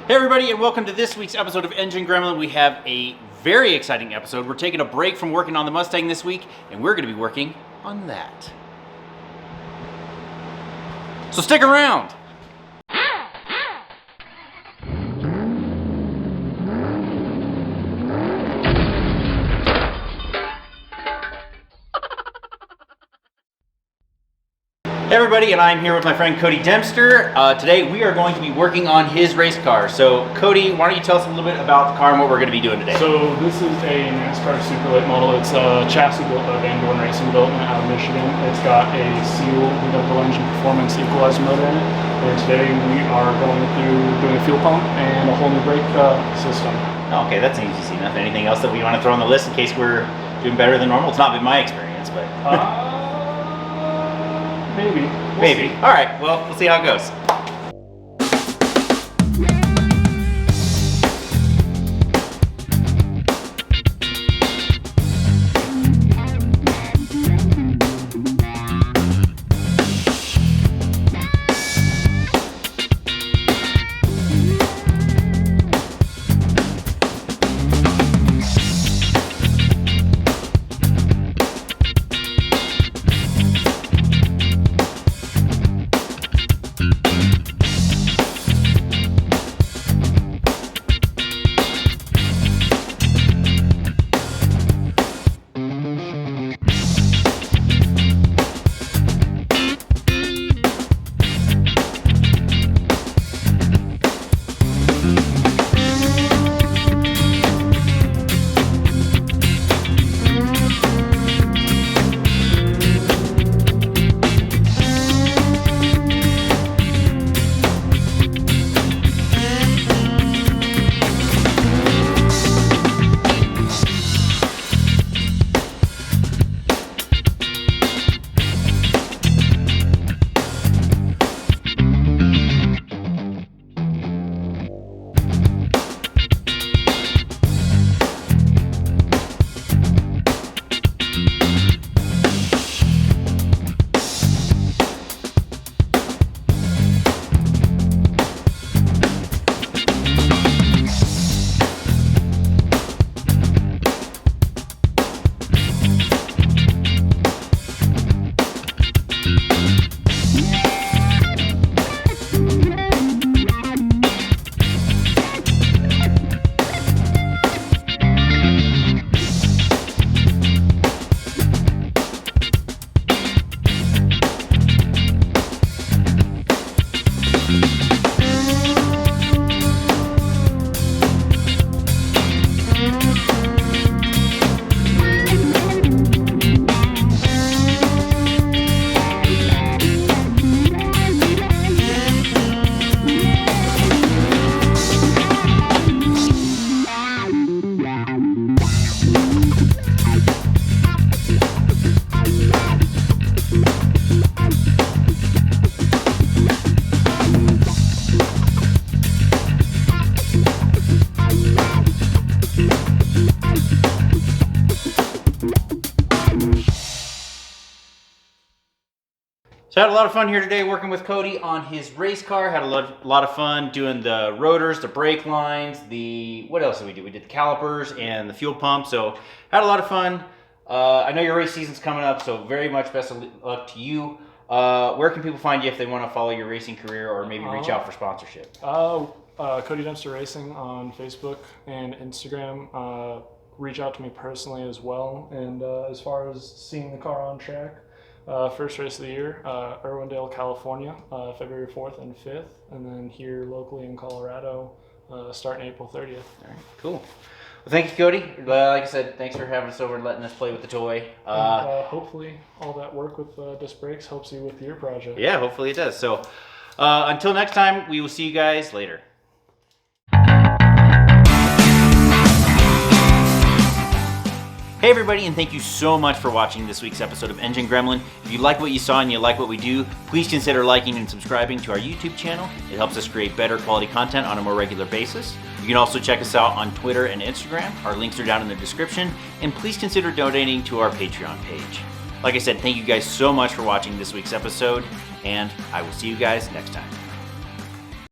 Hey everybody, and welcome to this week's episode of Engine Gremlin. We have a very exciting episode. We're taking a break from working on the Mustang this week, and we're going to be working on that. So stick around! Hey everybody, and I'm here with my friend Cody Dempster. Today we are going to be working on his race car. So Cody, why don't you tell us a little bit about the car and what we're going to be doing today? So this is a NASCAR super late model. It's a chassis built by Van Dorn Racing Development out of Michigan. It's got a seal double engine performance equalizer motor in it. And today we are going through doing a fuel pump and a whole new brake system. Okay, that's an easy enough. Anything else that we want to throw on the list in case we're doing better than normal? It's not been my experience, but... Maybe. Maybe. All right, well, we'll see how it goes. So I had a lot of fun here today working with Cody on his race car. Had a lot of fun doing the rotors, the brake lines, what else did we do? We did the calipers and the fuel pump. So had a lot of fun. I know your race season's coming up, so very much best of luck to you. Where can people find you if they want to follow your racing career or maybe reach out for sponsorship? Cody Dempster Racing on Facebook and Instagram. Reach out to me personally as well. And as far as seeing the car on track, first race of the year, Irwindale, California, February 4th and 5th, and then here locally in Colorado, starting April 30th. All right, cool. Well, thank you, Cody. Like I said, thanks for having us over and letting us play with the toy. Hopefully all that work with disc brakes helps you with your project. Yeah, hopefully it does. So until next time, we will see you guys later. Hey everybody, and thank you so much for watching this week's episode of Engine Gremlin. If you like what you saw and you like what we do, please consider liking and subscribing to our YouTube channel. It helps us create better quality content on a more regular basis. You can also check us out on Twitter and Instagram. Our links are down in the description. And please consider donating to our Patreon page. Like I said, thank you guys so much for watching this week's episode, and I will see you guys next time.